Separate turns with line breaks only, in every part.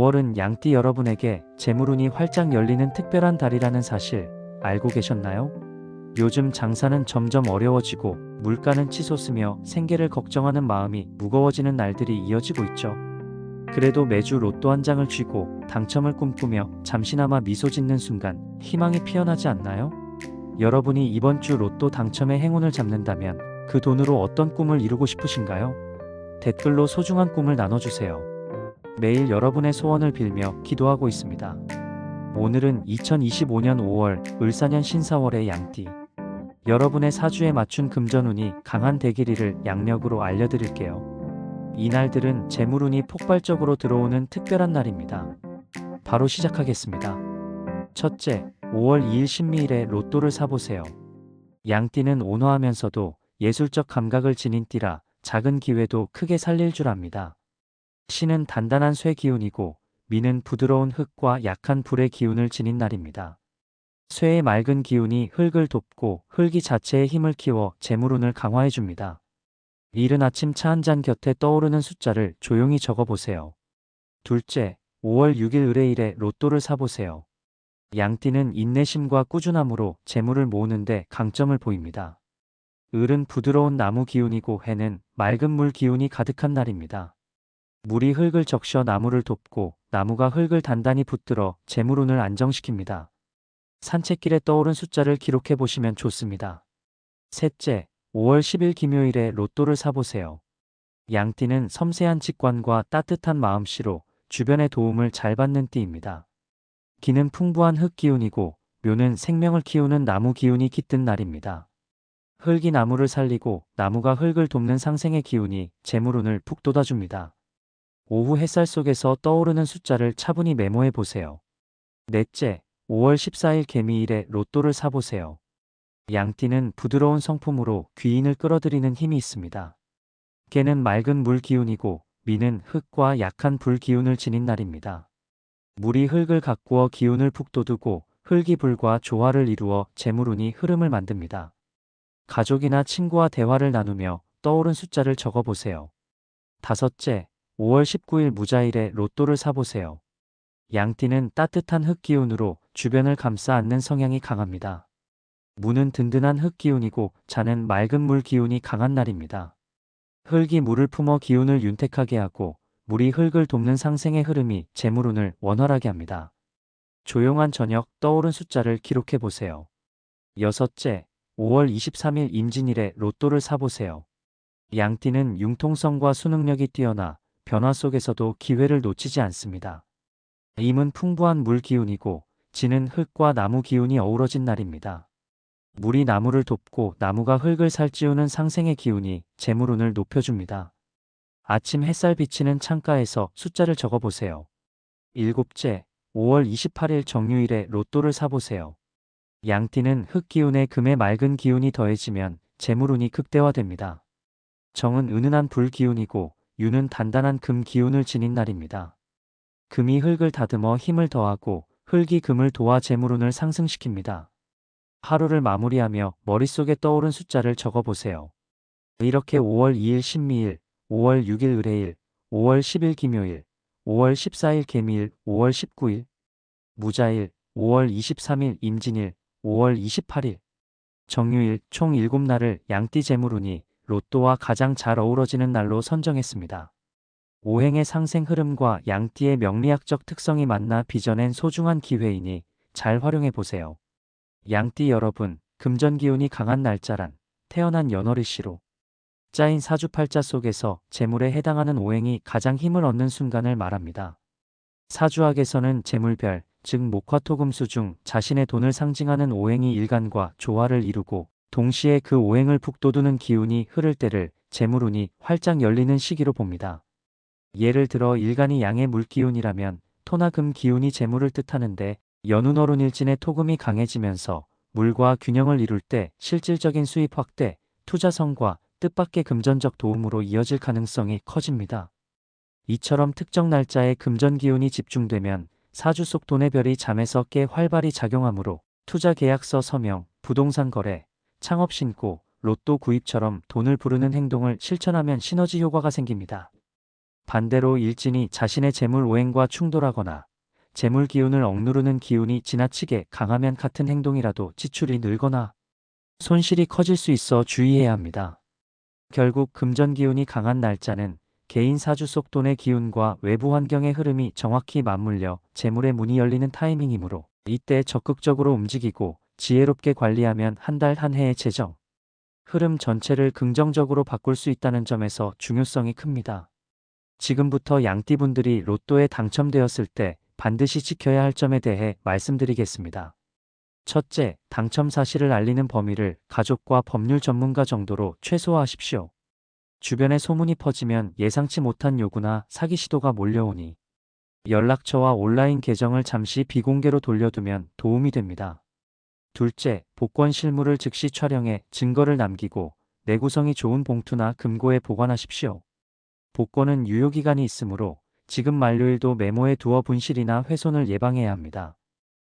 5월은 양띠 여러분에게 재물운이 활짝 열리는 특별한 달이라는 사실 알고 계셨나요? 요즘 장사는 점점 어려워지고 물가는 치솟으며 생계를 걱정하는 마음이 무거워지는 날들이 이어지고 있죠. 그래도 매주 로또 한 장을 쥐고 당첨을 꿈꾸며 잠시나마 미소 짓는 순간 희망이 피어나지 않나요? 여러분이 이번 주 로또 당첨의 행운을 잡는다면 그 돈으로 어떤 꿈을 이루고 싶으신가요? 댓글로 소중한 꿈을 나눠주세요. 매일 여러분의 소원을 빌며 기도하고 있습니다. 오늘은 2025년 5월 을사년 신사월의 양띠. 여러분의 사주에 맞춘 금전운이 강한 대길이를 양력으로 알려드릴게요. 이날들은 재물운이 폭발적으로 들어오는 특별한 날입니다. 바로 시작하겠습니다. 첫째, 5월 2일 신미일에 로또를 사보세요. 양띠는 온화하면서도 예술적 감각을 지닌 띠라 작은 기회도 크게 살릴 줄 압니다. 신은 단단한 쇠 기운이고 미는 부드러운 흙과 약한 불의 기운을 지닌 날입니다. 쇠의 맑은 기운이 흙을 돕고 흙이 자체의 힘을 키워 재물운을 강화해줍니다. 이른 아침 차 한 잔 곁에 떠오르는 숫자를 조용히 적어보세요. 둘째, 5월 6일 을의일에 로또를 사보세요. 양띠는 인내심과 꾸준함으로 재물을 모으는데 강점을 보입니다. 을은 부드러운 나무 기운이고 해는 맑은 물 기운이 가득한 날입니다. 물이 흙을 적셔 나무를 돕고 나무가 흙을 단단히 붙들어 재물운을 안정시킵니다. 산책길에 떠오른 숫자를 기록해 보시면 좋습니다. 셋째, 5월 10일 금요일에 로또를 사보세요. 양띠는 섬세한 직관과 따뜻한 마음씨로 주변의 도움을 잘 받는 띠입니다. 기는 풍부한 흙 기운이고 묘는 생명을 키우는 나무 기운이 깃든 날입니다. 흙이 나무를 살리고 나무가 흙을 돕는 상생의 기운이 재물운을 푹 돋아줍니다. 오후 햇살 속에서 떠오르는 숫자를 차분히 메모해 보세요. 넷째, 5월 14일 개미일에 로또를 사보세요. 양띠는 부드러운 성품으로 귀인을 끌어들이는 힘이 있습니다. 개는 맑은 물 기운이고 미는 흙과 약한 불 기운을 지닌 날입니다. 물이 흙을 가꾸어 기운을 푹 돋우고 흙이 불과 조화를 이루어 재물운이 흐름을 만듭니다. 가족이나 친구와 대화를 나누며 떠오른 숫자를 적어보세요. 다섯째, 5월 19일 무자일에 로또를 사보세요. 양띠는 따뜻한 흙 기운으로 주변을 감싸 안는 성향이 강합니다. 무는 든든한 흙 기운이고 자는 맑은 물 기운이 강한 날입니다. 흙이 물을 품어 기운을 윤택하게 하고 물이 흙을 돕는 상생의 흐름이 재물운을 원활하게 합니다. 조용한 저녁 떠오른 숫자를 기록해 보세요. 여섯째, 5월 23일 임진일에 로또를 사보세요. 양띠는 융통성과 수능력이 뛰어나 변화 속에서도 기회를 놓치지 않습니다. 임은 풍부한 물 기운이고 진은 흙과 나무 기운이 어우러진 날입니다. 물이 나무를 돕고 나무가 흙을 살찌우는 상생의 기운이 재물운을 높여줍니다. 아침 햇살 비치는 창가에서 숫자를 적어보세요. 일곱째, 5월 28일 정유일에 로또를 사보세요. 양띠는 흙 기운에 금의 맑은 기운이 더해지면 재물운이 극대화됩니다. 정은 은은한 불 기운이고 유는 단단한 금 기운을 지닌 날입니다. 금이 흙을 다듬어 힘을 더하고 흙이 금을 도와 재물운을 상승시킵니다. 하루를 마무리하며 머릿속에 떠오른 숫자를 적어보세요. 이렇게 5월 2일 신미일, 5월 6일 을해일, 5월 10일 금요일, 5월 14일 개미일, 5월 19일 무자일, 5월 23일 임진일, 5월 28일 정유일 총 7날을 양띠 재물운이 로또와 가장 잘 어우러지는 날로 선정했습니다. 오행의 상생 흐름과 양띠의 명리학적 특성이 만나 빚어낸 소중한 기회이니 잘 활용해 보세요. 양띠 여러분, 금전 기운이 강한 날짜란 태어난 연월일시로 짜인 사주팔자 속에서 재물에 해당하는 오행이 가장 힘을 얻는 순간을 말합니다. 사주학에서는 재물별, 즉 목화토금수 중 자신의 돈을 상징하는 오행이 일간과 조화를 이루고 동시에 그 오행을 푹 돋우는 기운이 흐를 때를 재물운이 활짝 열리는 시기로 봅니다. 예를 들어 일간이 양의 물기운이라면 토나 금 기운이 재물을 뜻하는데 연운어룬일진의 토금이 강해지면서 물과 균형을 이룰 때 실질적인 수입 확대, 투자 성과, 뜻밖의 금전적 도움으로 이어질 가능성이 커집니다. 이처럼 특정 날짜에 금전 기운이 집중되면 사주 속 돈의 별이 잠에서 깨 활발히 작용하므로 투자 계약서 서명, 부동산 거래, 창업 신고, 로또 구입처럼 돈을 부르는 행동을 실천하면 시너지 효과가 생깁니다. 반대로 일진이 자신의 재물 오행과 충돌하거나 재물 기운을 억누르는 기운이 지나치게 강하면 같은 행동이라도 지출이 늘거나 손실이 커질 수 있어 주의해야 합니다. 결국 금전 기운이 강한 날짜는 개인 사주 속 돈의 기운과 외부 환경의 흐름이 정확히 맞물려 재물의 문이 열리는 타이밍이므로 이때 적극적으로 움직이고 지혜롭게 관리하면 한 달 한 해의 재정 흐름 전체를 긍정적으로 바꿀 수 있다는 점에서 중요성이 큽니다. 지금부터 양띠분들이 로또에 당첨되었을 때 반드시 지켜야 할 점에 대해 말씀드리겠습니다. 첫째, 당첨 사실을 알리는 범위를 가족과 법률 전문가 정도로 최소화하십시오. 주변에 소문이 퍼지면 예상치 못한 요구나 사기 시도가 몰려오니 연락처와 온라인 계정을 잠시 비공개로 돌려두면 도움이 됩니다. 둘째, 복권 실물을 즉시 촬영해 증거를 남기고 내구성이 좋은 봉투나 금고에 보관하십시오. 복권은 유효기간이 있으므로 지금 만료일도 메모해 두어 분실이나 훼손을 예방해야 합니다.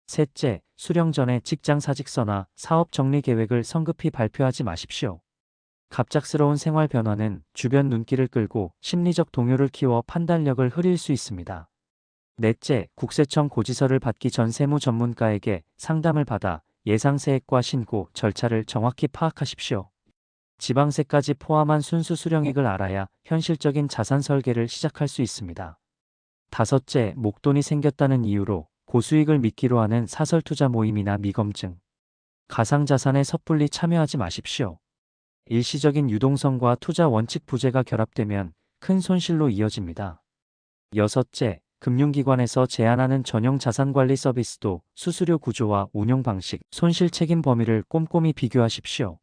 셋째, 수령 전에 직장 사직서나 사업 정리 계획을 성급히 발표하지 마십시오. 갑작스러운 생활 변화는 주변 눈길을 끌고 심리적 동요를 키워 판단력을 흐릴 수 있습니다. 넷째, 국세청 고지서를 받기 전 세무 전문가에게 상담을 받아 예상 세액과 신고 절차를 정확히 파악하십시오. 지방세까지 포함한 순수 수령액을 알아야 현실적인 자산 설계를 시작할 수 있습니다. 다섯째, 목돈이 생겼다는 이유로 고수익을 미끼로 하는 사설 투자 모임이나 미검증, 가상자산에 섣불리 참여하지 마십시오. 일시적인 유동성과 투자 원칙 부재가 결합되면 큰 손실로 이어집니다. 여섯째, 금융기관에서 제안하는 전용 자산관리 서비스도 수수료 구조와 운영 방식, 손실 책임 범위를 꼼꼼히 비교하십시오.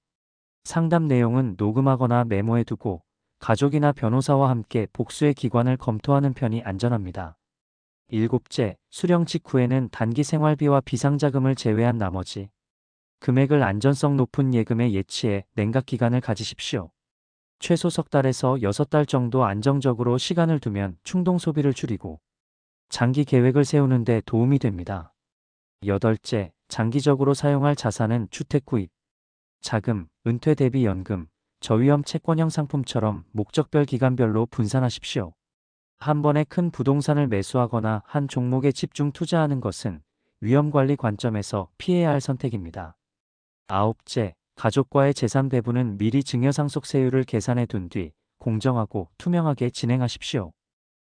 상담 내용은 녹음하거나 메모해 두고 가족이나 변호사와 함께 복수의 기관을 검토하는 편이 안전합니다. 일곱째, 수령 직후에는 단기 생활비와 비상자금을 제외한 나머지 금액을 안전성 높은 예금에 예치해 냉각 기간을 가지십시오. 최소 석 달에서 6달 정도 안정적으로 시간을 두면 충동 소비를 줄이고 장기 계획을 세우는 데 도움이 됩니다. 여덟째, 장기적으로 사용할 자산은 주택 구입, 자금, 은퇴 대비 연금, 저위험 채권형 상품처럼 목적별 기간별로 분산하십시오. 한 번에 큰 부동산을 매수하거나 한 종목에 집중 투자하는 것은 위험관리 관점에서 피해야 할 선택입니다. 아홉째, 가족과의 재산 배분은 미리 증여상속세율을 계산해 둔 뒤 공정하고 투명하게 진행하십시오.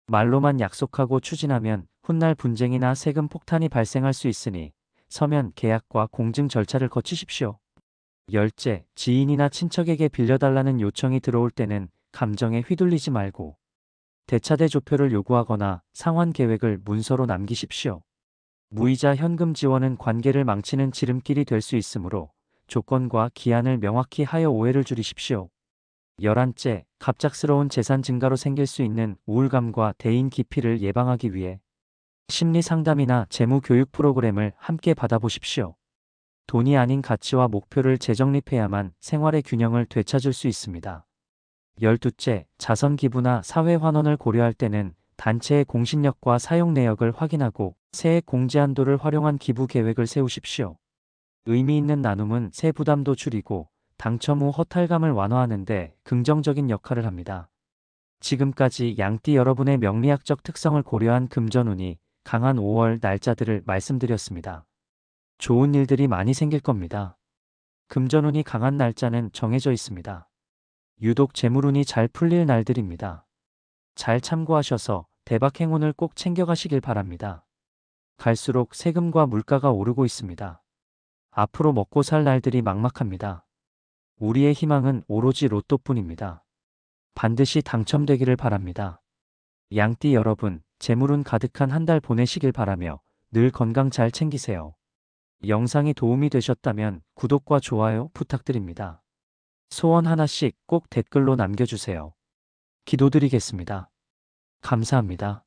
말로만 약속하고 추진하면 훗날 분쟁이나 세금 폭탄이 발생할 수 있으니 서면 계약과 공증 절차를 거치십시오. 열째, 지인이나 친척에게 빌려달라는 요청이 들어올 때는 감정에 휘둘리지 말고 대차대 조표를 요구하거나 상환 계획을 문서로 남기십시오. 무이자 현금 지원은 관계를 망치는 지름길이 될 수 있으므로 조건과 기한을 명확히 하여 오해를 줄이십시오. 11째, 갑작스러운 재산 증가로 생길 수 있는 우울감과 대인 기피를 예방하기 위해 심리 상담이나 재무 교육 프로그램을 함께 받아보십시오. 돈이 아닌 가치와 목표를 재정립해야만 생활의 균형을 되찾을 수 있습니다. 12째, 자선 기부나 사회 환원을 고려할 때는 단체의 공신력과 사용 내역을 확인하고 세액 공제 한도를 활용한 기부 계획을 세우십시오. 의미 있는 나눔은 세 부담도 줄이고 당첨 후 허탈감을 완화하는 데 긍정적인 역할을 합니다. 지금까지 양띠 여러분의 명리학적 특성을 고려한 금전운이 강한 5월 날짜들을 말씀드렸습니다. 좋은 일들이 많이 생길 겁니다. 금전운이 강한 날짜는 정해져 있습니다. 유독 재물운이 잘 풀릴 날들입니다. 잘 참고하셔서 대박 행운을 꼭 챙겨가시길 바랍니다. 갈수록 세금과 물가가 오르고 있습니다. 앞으로 먹고 살 날들이 막막합니다. 우리의 희망은 오로지 로또뿐입니다. 반드시 당첨되기를 바랍니다. 양띠 여러분, 재물운 가득한 한 달 보내시길 바라며 늘 건강 잘 챙기세요. 영상이 도움이 되셨다면 구독과 좋아요 부탁드립니다. 소원 하나씩 꼭 댓글로 남겨주세요. 기도드리겠습니다. 감사합니다.